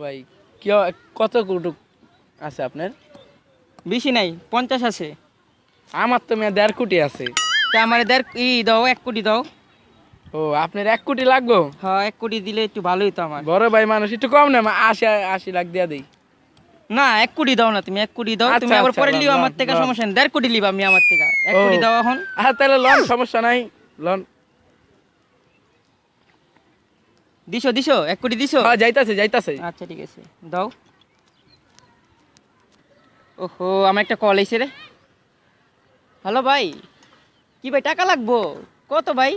ভাই কি কত কুটুক আছে আপনার? বেশি নাই 50 আছে। আমার তো 1.5 কোটি আছে। তা আমার দাও 1 কোটি দাও। ও আপনার 1 কোটি লাগবে? হ্যাঁ 1 কোটি দিলে একটু ভালোই তো আমার। বড় ভাই মানুষ একটু কম না 80 লাখ দিয়া দেই। না 1 কোটি দাও না, তুমি 1 কোটি দাও। তুমি আবার পরে লিও আমার থেকে, সমস্যা নেই। 1.5 কোটি লিবা আমি আমার থেকে। 1 কোটি দাও এখন। তাহলে লন, সমস্যা নাই লন। দিছো 1 কোটি দিছো? হ্যাঁ যাইতাছে। আচ্ছা ঠিক আছে দাও। ওহো আমার একটা কল আইছে রে। হ্যালো ভাই, কি ভাই টাকা লাগবো? কত ভাই?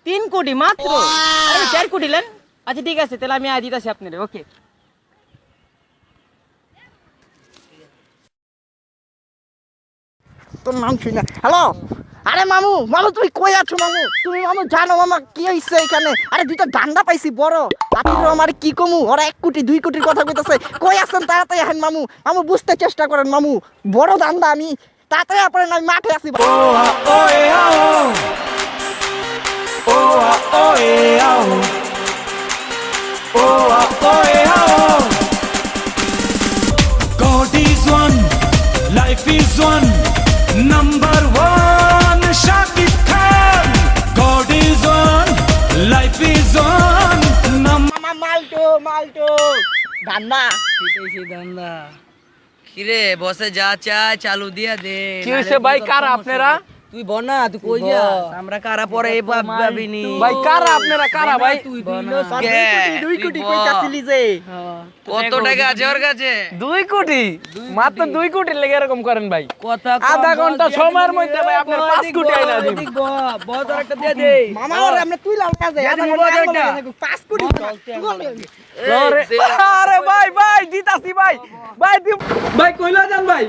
3 কোটি মাত্র? আরে 4 কোটি লেন। আচ্ছা ঠিক আছে তাহলে আমি আজ দিতাছি আপনারে। ওকে তোর নাম শুই না। হ্যালো, আরে মামু তুই কই আছো মামু? তুমি মামু জানো মামা কি হইছে এখানে? আরে দুইটা ডান্ডা পাইছি বড়। আপনি আমার কি কমু? ওরা 1 কোটি 2 কোটির কথা কইতাছে। কই আছেন তাড়াতাড়ি আহেন মামু। বুঝতে চেষ্টা করেন মামু, বড় ডান্ডা আমি। তাড়াতাড়ি আপনার আমি মাঠে আছি। God is one, life is one, number one, Shakib Khan. God is one, life is one, মামা মালটো ডান্ডা পিটাইছি দান্দা। কিরে বসে যা চায় চালু দিয়া দে। কি হইছে ভাই? কারা আপনারা? তুই বনা, তুই কই যাস? আমরা কারা পরে এই ভাবিনি। ভাই কারা আপনারা? কারা ভাই? তুই 2 কোটি কইতাছিলি যে। কত টাকা আছে ওর কাছে? 2 কোটি? মাত্র 2 কোটি লেগে এরকম করেন ভাই? কথা আধা ঘন্টা সময়ের মধ্যে ভাই আপনার 5 কোটি আইনা দিন। বহুত আরেকটা দিয়ে দে। মামা ওরে আমরা তুই লাও কাজে। আধা ঘন্টা 5 কোটি। আরে ভাই দিতাছি ভাই। ভাই কইলা যান ভাই।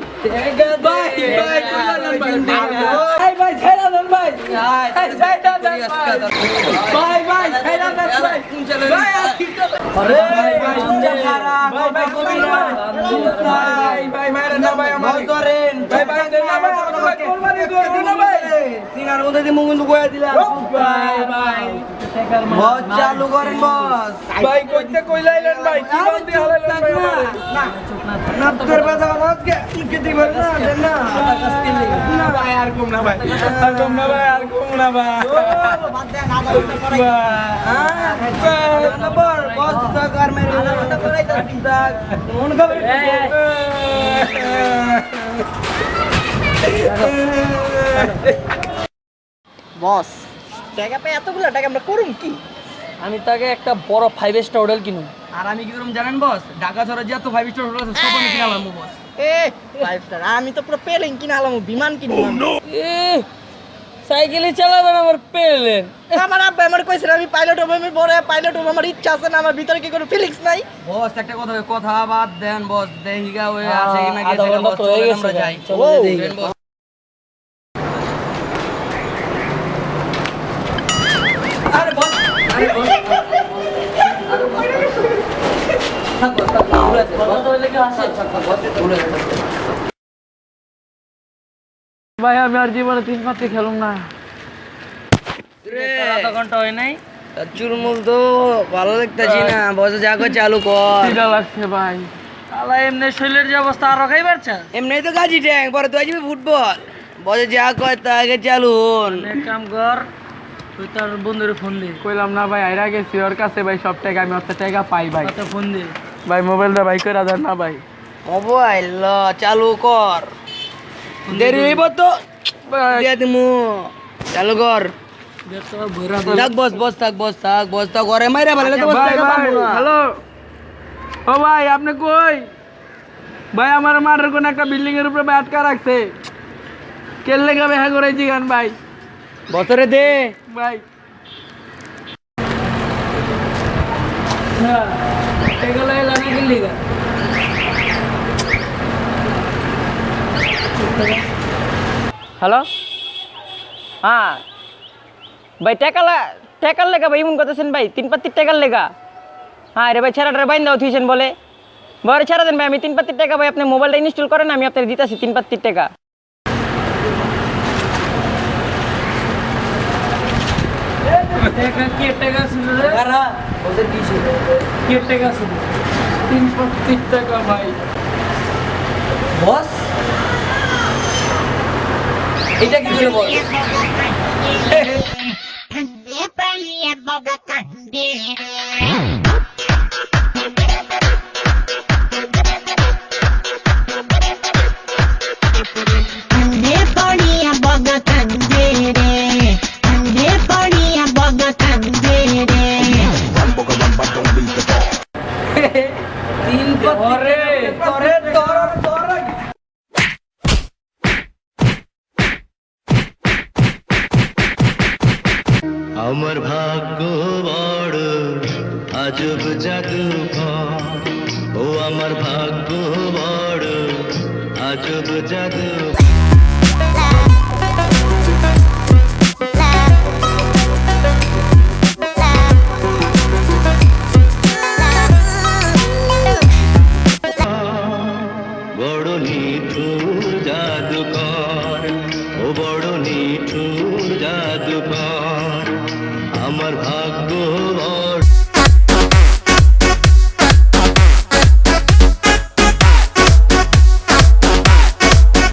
ভাই কইলা যান ভাই। ভাই ছেড়া দেন ভাই। ছেড়া দেন ভাই। ভাই ছেড়া দেন ভাই। ভাই আরে ভাই ভাই কবি না। ভাই মারেন না ভাই আমার করেন। ভাই দেন না ভাই আমাকে কুরবানি করুন না ভাই। সিনার মধ্যে দিয়ে মুগুন গোয়া দিলাম। ভাই বস চালু করেন বস। ভাই কইতে কইলাইলেন ভাই। কি বলতে হলাইলেন ভাই আমারে? না তোর কথা আজকে কি দিবেন না দেন না। না ভাই আর কম না ভাই। আর কম না ভাই। বাদ দে না ঘন্টা পরে। নম্বর বস সরকার মেরে আধা ঘন্টা পরে যাচ্ছি তাক মন খাবে। বস টাকা পাই এতগুলো টাকা আমরা করুম কি? আমি তাকে একটা বড় 5 স্টার হোটেল কিনুম। আর আমি কি করুম জানেন বস? ঢাকা শহরে যত 5 স্টার হোটেল আছে সব আমি কিনালাম বস। 5 স্টার আমি তো পুরো প্লেন কিনে আলাম, বিমান কিনলাম। সাইকেলে চালাবেন আমার প্লেন। আমার আব্বা আমার কইছিল আমি পাইলট হব, আমি বড় পাইলট হব, আমার ইচ্ছা আছে না, আমার ভিতরে কি কোনো ফিলিংস নাই। বস একটা কথা বাদ দেন বস, দেহিগা ওই আছে কিনা গেছে না বস, চলেন আমরা যাই। চলো দেন বস। আরে বস ভাই আমি আর জীবনে 3 পাতি খেলুম না। আধা ঘন্টা হয় নাই, চুরমুল তো ভালো লাগতেছি না। বসে যা করে চালু কর। খিদা লাগছে ভাই। আলা এমনি শরীরের যে অবস্থা আরো খাইবার চা। এমনি তো গাজি ট্যাং পরে তো আসবে ফুটবল। বসে যা কয় তা আগে চালু হন। এক কাম কর, তুই তোর বন্ধুরে ফোন দে। কইলাম না ভাই আইরা গেছি ওর কাছে ভাই, সব টাকা আমি ওর টাকা পাই ভাই। কত ফোন দে ভাই মোবাইলটা ভাই কইরা দেন না ভাই। মোবাইল ল চালু কর, দেরি হইব তো দিয়া দিমু। চালু কর। থাক বস থাক ঘরে মাইরা ভালো তো বস ভাই টাকা ভাই পাবো না। হ্যালো ও ভাই আপনি কই? ভাই আমার মাঠের কোন একটা বিল্ডিং এর উপরে ভাই আটকা রাখছে। কেলে গাবে হ্যাঁ করে জিগান ভাই। বছরে দে ভাই হ্যাঁ এগুলো এলো না কিনলি গা। হ্যালো হ্যাঁ ভাই টেকার লেগা ভাই এমন করতেছেন ভাই, 3 পাতির টেকার লেগা। হ্যাঁ রে ভাই ছেড়াটারে বাইন দাও থুইছেন বলে। বরে ছেড়া দেন ভাই, আমি 3 পাতির টাকা ভাই, আপনি মোবাইলটা ইনস্টল করেন, আমি আপনার দিতেছি 3 পাতির টাকা। টাকা কি টাকা ছিল রে কারা ওদের কি ছিল কি টাকা ছিল 3 টাকা ভাই বস এটা কি করে বস আমার ভাগ্য বড় আজব জাদু ও আমার ভাগ্য বড় আজব জাদু